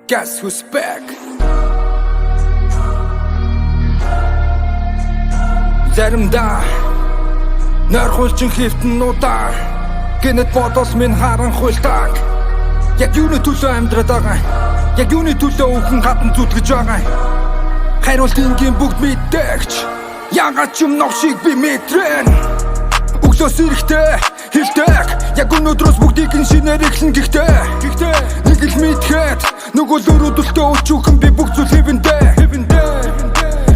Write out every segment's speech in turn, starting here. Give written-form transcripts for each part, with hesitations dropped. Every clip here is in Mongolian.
Guess who's back? Заримдаа нойрхуулчин хэвтэн удаа гинэт бодос минь харанхуйлдаг. Яг юуны төлөө амьдраад байгаа, яг юуны төлөө өвхөн гадна зүтгэж байгаа. Хариулт ингийн бүгд мэддэгч ягаад ч юм ног шиг би мэдрэн. Өглөөс ирэхтэй хэлдэг яг өнөөдрөөс бүгдийг нь шинээр эхлэн гэхдээ нэг л мэдхэд нөгөө л өрөөдөлтөө өчүүхэн би бүх зүйл хэвэндээ.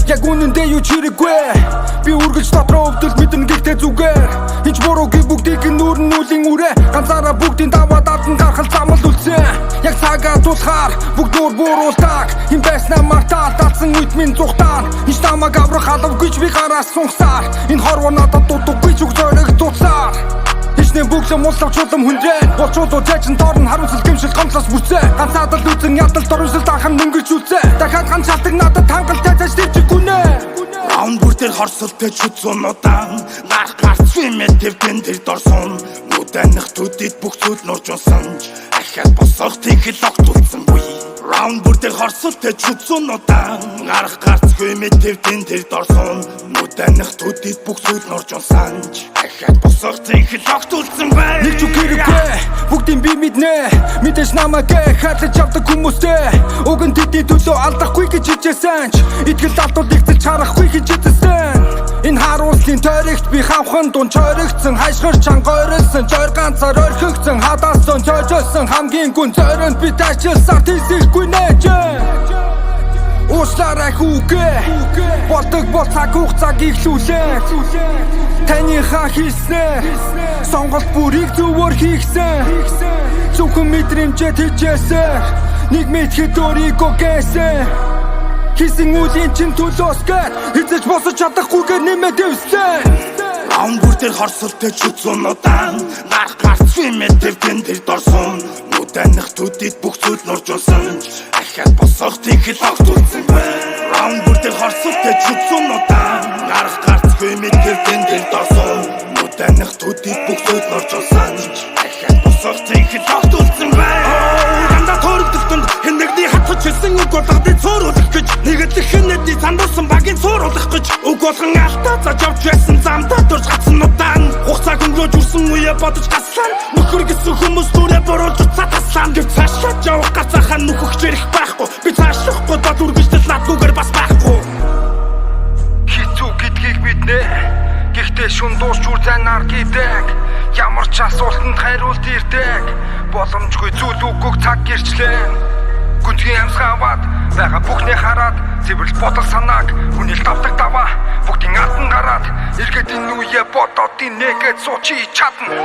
Яг үнэндээ юу ч хэрэггүй би үргэлж дотроо өвдөл мэдэн гэхдээ зүгээр хинч буруугийн бүгдийг нь нүүрэн нүлийн үрээ ганцаараа бүгдийн даваад ардан гаргал замал үлдсэн. Яг цагаа тулахаар бүгд нуур буруулдаг юм байснаа мартаад талсан үед минь зүхтаар хинч намайг аврах алав гэж би гараас сунгасаар энэ хорвоо надад дутуугүй ч үг зориг дуцаар хичнээн бүглэн муллавч улам хүндрэн болчууд зэжин торн харуулсал гэмшил гомдлоос бүрцээ ганцаадал үзэн ядалт оруулсал дахан өнгөрч үлцээ дахиад ганц шалтгаан надад хангалттай зэж дэвчгүй нэ. Раун бүр дээр хорсолтой чүцүүнуудаа гарах гарц фимэл төвдөн тэр дорсон нүдэнх төдөд бүх зүйл нурж унсан ахаад босох тэгэл огтулсан буй. Раун бүр дээр хорсолтой чүцүүнуудаа гарах гарц фимэл төвдөн тэр дорсон нүдэнх төдөд бүх зүйл нурж унсан ахаад босох тэгэл огтулсан бай. Нэг ч хэрэггүй бүгдийн би мэднэ мэдээж намайг хатаж авдаг хүмүүстэй уг нь тэдний төлөө алдахгүй гэж хичээсэн ч итгэл алдууд ихсэлж харахгүй гэж хичээсэн. Энэ харуулслын тойрогт би хавхан дун чойрогдсон хайшгар чангойрсон жойр ганцаар орхигдсон хадaalсан чойжсэн хамгийн гүн зоринд би тачилсаар тийсэхгүй нэж. Уушлаарай хүүгээ болдог бол цаг хугацааг ихлүүлээ. Таныхаа хийснээр сонголт бүрийг зөвөр хийгсэн. Зөвхөн мэдрэмжээ тэжээсээр нэг мэдхэд өөрийгөө гээсэн. Хийсэн үлийн чин төлөөс гээд хэзэж босож чадахгүйгээр нэмээд дэвсэн. Раун бүр дээр хорсолтой чүцүүнуудаа гарах гарц фимэл төвдөн тэр дорсон нүдэнх төдөд бүх зүйл нурж унсан ахаад босох тэгэл огтулсан бай. Раун бүр дээр хорсолтой чүцүүнуудаа гарах гарц фимэл төвдөн тэр дорсон нүдэнх төдөд бүх зүйл нурж унсан ахаад босох тэгэл огтулсан бай. Дандаа төрөлдөлтөнд хэн нэгний хатгаж хэлсэн үг болгодыг цууруулах гэж нэгэд хэнэдний цандуулсан багийн цууруулах гэж үг болгон алдаа заж авч байсан замдаа дурж гацсан удаан хугацааг өнгөрөөж үрсэн үе бодож гаслаа нөхөр гэсэн хүмүүс түрээ буруулж цатаслаа гэж цаашаа явах гацаахан нөхөх чирэх байхгүй би цаашлахгүй бод үргэлжлэл надгүйгээр бас байхгүй. Хитүү гэдгийг мэднэ гэхдээ шун дуусч үр занаар гэдэг ямар ч асуултанд хариулт ирдэг боломжгүй зүйл үгүйг цаг гэрчлээ. Гүнзгий амсгаваад байгаа бүхнээ хараад цэвэрлж бодол санааг хүнэл давдаг даваа бүгдийн атан гараад эргээд энэ үе бодоод инээгээд суучи чадна.